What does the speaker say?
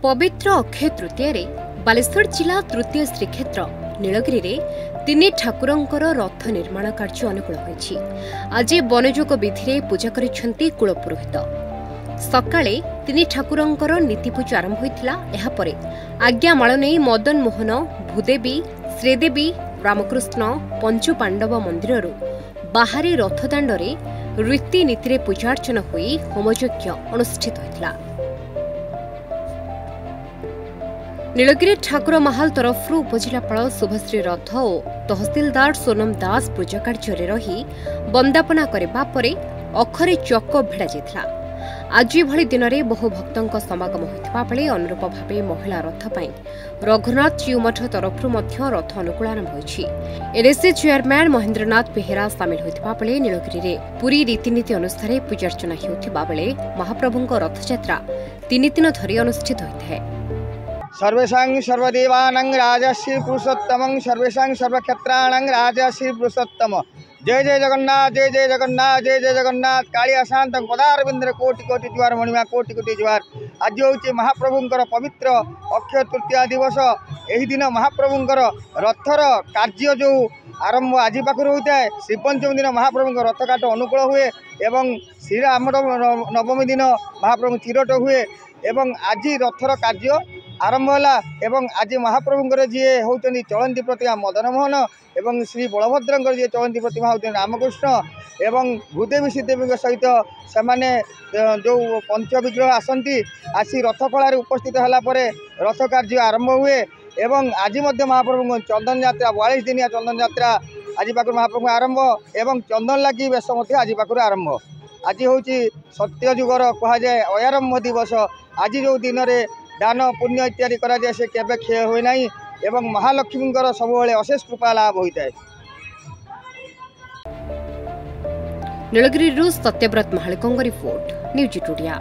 पवित्र अक्षय तृतीय बालेश्वर जिला तृतीय श्रीक्षेत्र नीलगिरी रे तीन ठाकुरंकर रथ निर्माण कार्य अनुकूल होईछि। आज वनजोग विधि पूजा करिसेंती कुलपुरोहित। सकाळे तीन ठाकुरंकर नीति पूजा आरंभ होइतिला। एहा परे आज्ञामाळ नै मदन मोहन भूदेवी श्रीदेवी रामकृष्ण पंचु पांडव मंदिररू बाहरी रथदाण्डरे रीतिनीति पूजार्चना होई होमयज्ञ अनुष्ठित होइतिला। नीलगिरी ठाकुर महाल तरफ उपजिलापाल शुभश्री रथ और तहसिलदार सोनम दास पूजा कार्य रही वंदापना करने पर अखरे चक भिड़ा जाइथिला। आज भली दिन में बहु भक्तों समागम होता बेले अनुरूप भाव महिला रथ पर रघुनाथ जीव मठ तरफ रथ अनुकूल आरंभ होइछि। एनएससी चेयरमैन महेंद्रनाथ बेहेरा सामिल होता बेले नीलगिरी में पूरी रीतिनीति अनुसार पूजार्चना होता बेले महाप्रभुଙ୍କ रथयात्रा 3 दिन धरी अनुष्ठित होता है। सर्वेषां सर्वदेवानां राजश्री पुरुषोत्तमं सर्वेषां सर्वक्षेत्राणां राजश्री पुरुषोत्तम। जय जय जगन्नाथ जय जय जगन्नाथ जय जय जगन्नाथ। कालिया शांत पदारविंद्र कोटि कोटि जुआर मणिमा कोटि कोटि जुआर। आज हूँ महाप्रभुंकर पवित्र अक्षय तृतीया दिवस। यही दिन महाप्रभुंकर रथर कार्य जो आरंभ आज पाखु होता है। श्रीपंचमी दिन महाप्रभुंकर रथ काट अनुकूल हुए एवं श्रीराम नवमी दिन महाप्रभु चिरट हुए एवं आज रथर कार्य आरंभ है। आज महाप्रभुंकर जी होती चलती प्रतिमा मदन मोहन एवं श्री बलभद्र जी चलती प्रतिमा होती रामकृष्ण एवं भूदेवी श्रीदेवी सहित से जो पंच विग्रह आसती आसी रथखला उपस्थित होगापर रथ कार्य आरंभ हुए एवं आज महाप्रभु चंदन यात्रा 42 दिनिया चंदन यात्रा आज पाखु महाप्रभु आरंभ एवं चंदन लगी बेश आज पाखु आरंभ। आज हूँ सत्य जुगर कहुए अयारंभ दिवस। आज जो दिन में दान पुण्य इत्यादि करा जाए से केबे क्षय हुए ना एवं महालक्ष्मी सब अशेष कृपा लाभ होता है। Nilgiri Satyavrat महालिकों report news टुडिया।